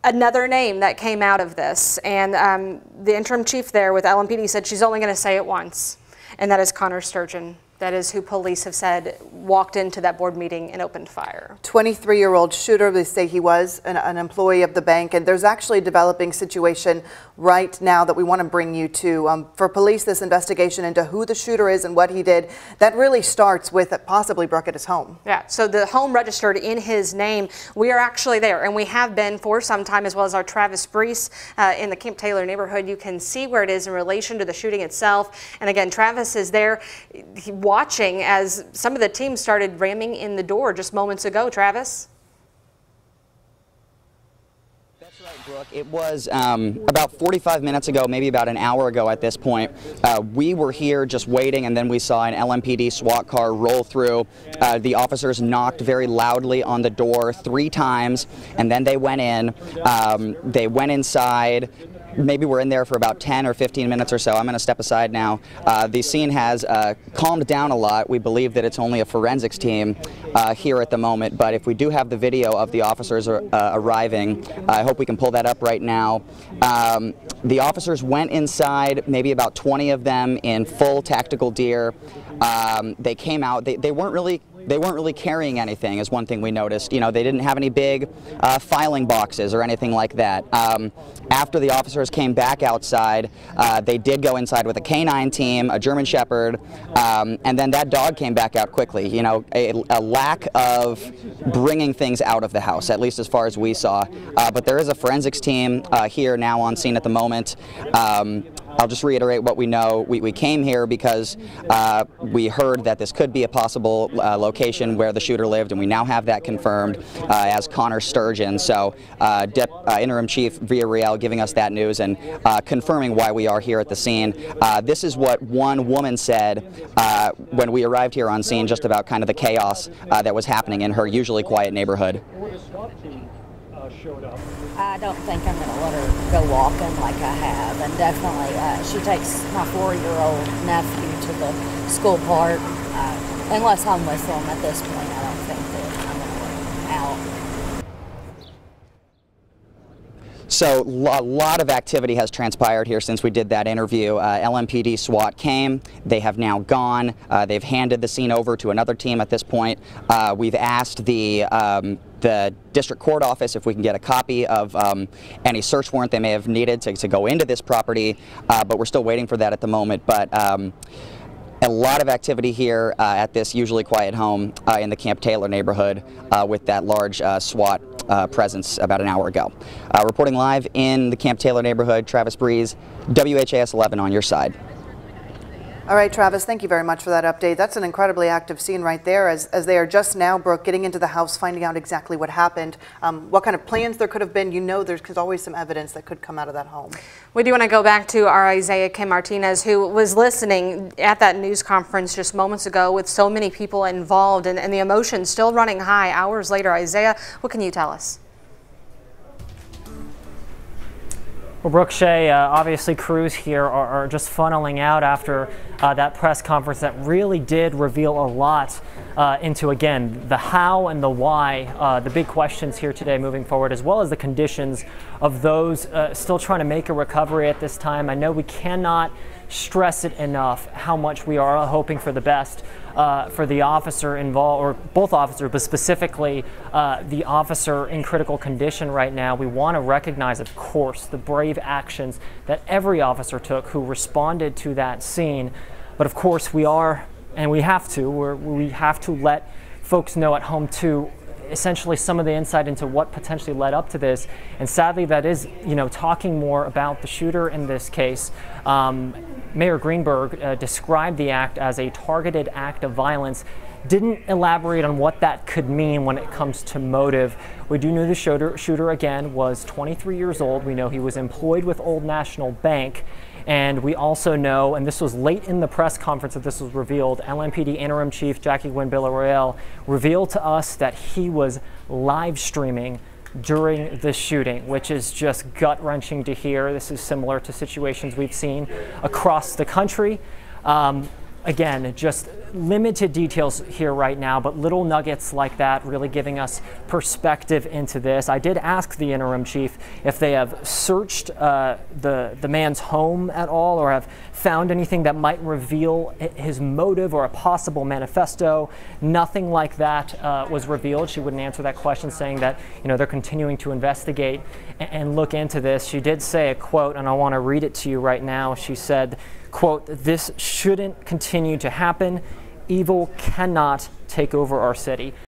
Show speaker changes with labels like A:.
A: Another name that came out of this, and the interim chief there with LMPD said she's only going to say it once, and that is Connor Sturgeon. That is who police have said walked into that board meeting and opened fire.
B: 23-year-old shooter. They say he was an employee of the bank, and there's actually a developing situation right now that we want to bring you to. For police, this investigation into who the shooter is and what he did, that really starts with possibly Brooke at his home.
A: Yeah, so the home registered in his name. We are actually there, and we have been for some time, as well as our Travis Brees in the Camp Taylor neighborhood. You can see where it is in relation to the shooting itself. And again, Travis is there watching as some of the teams started ramming in the door just moments ago. Travis?
C: That's right, Brooke. It was about 45 minutes ago, maybe about an hour ago at this point. We were here just waiting, and then we saw an LMPD SWAT car roll through. The officers knocked very loudly on the door 3 times, and then they went in. They went inside. Maybe we're in there for about 10 or 15 minutes or so. I'm going to step aside now. The scene has calmed down a lot. We believe that it's only a forensics team here at the moment, but if we do have the video of the officers arriving, I hope we can pull that up right now. The officers went inside, maybe about 20 of them in full tactical gear. They came out. They weren't really carrying anything, is one thing we noticed. You know, they didn't have any big filing boxes or anything like that. After the officers came back outside, they did go inside with a canine team, a German Shepherd, and then that dog came back out quickly. You know, a lack of bringing things out of the house, at least as far as we saw. But there is a forensics team here now on scene at the moment. I'll just reiterate what we know. We came here because we heard that this could be a possible location where the shooter lived, and we now have that confirmed as Connor Sturgeon. So Interim Chief Villarreal giving us that news and confirming why we are here at the scene. This is what one woman said when we arrived here on scene, just about kind of the chaos that was happening in her usually quiet neighborhood.
D: I don't think I'm going to let her go walking like I have, and definitely she takes my 4-year-old nephew to the school park. Unless I'm with them at this point, I don't think that I'm going to let him out.
C: So a lot of activity has transpired here since we did that interview. LMPD SWAT came. They have now gone. They've handed the scene over to another team at this point. We've asked the district court office if we can get a copy of any search warrant they may have needed to go into this property, but we're still waiting for that at the moment. But a lot of activity here at this usually quiet home in the Camp Taylor neighborhood with that large SWAT presence about an hour ago. Reporting live in the Camp Taylor neighborhood, Travis Brees, WHAS 11 on your side.
B: All right, Travis, thank you very much for that update. That's an incredibly active scene right there as they are just now, Brooke, getting into the house, finding out exactly what happened, what kind of plans there could have been. You know there's always some evidence that could come out of that home. We do want to go back to our Isaiah Kim Martinez, who was listening at that news conference just moments ago with so many people involved and the emotion still running high hours later. Isaiah, what can you tell us?
E: Well, Brooke, Shea, obviously crews here are just funneling out after that press conference that really did reveal a lot into, again, the how and the why, the big questions here today moving forward, as well as the conditions of those still trying to make a recovery at this time. I know we cannot stress it enough how much we are hoping for the best for the officer involved, or both officers, but specifically the officer in critical condition right now. We want to recognize, of course, the brave actions that every officer took who responded to that scene. But of course we are, and we have to let folks know at home too, essentially some of the insight into what potentially led up to this. And sadly, that is, you know, talking more about the shooter in this case. Mayor Greenberg described the act as a targeted act of violence, didn't elaborate on what that could mean when it comes to motive. We do know the shooter again was 23 years old. We know he was employed with Old National Bank. And we also know, and this was late in the press conference that this was revealed, LMPD Interim Chief Jackie Gwen Villarreal revealed to us that he was live streaming during the shooting, which is just gut-wrenching to hear. This is similar to situations we've seen across the country. Again, just limited details here right now, but little nuggets like that really giving us perspective into this. I did ask the interim chief if they have searched the man's home at all or have found anything that might reveal his motive or a possible manifesto. Nothing like that was revealed. She wouldn't answer that question, saying that they're continuing to investigate and look into this. She did say a quote, and I want to read it to you right now. She said, quote, "This shouldn't continue to happen. Evil cannot take over our city."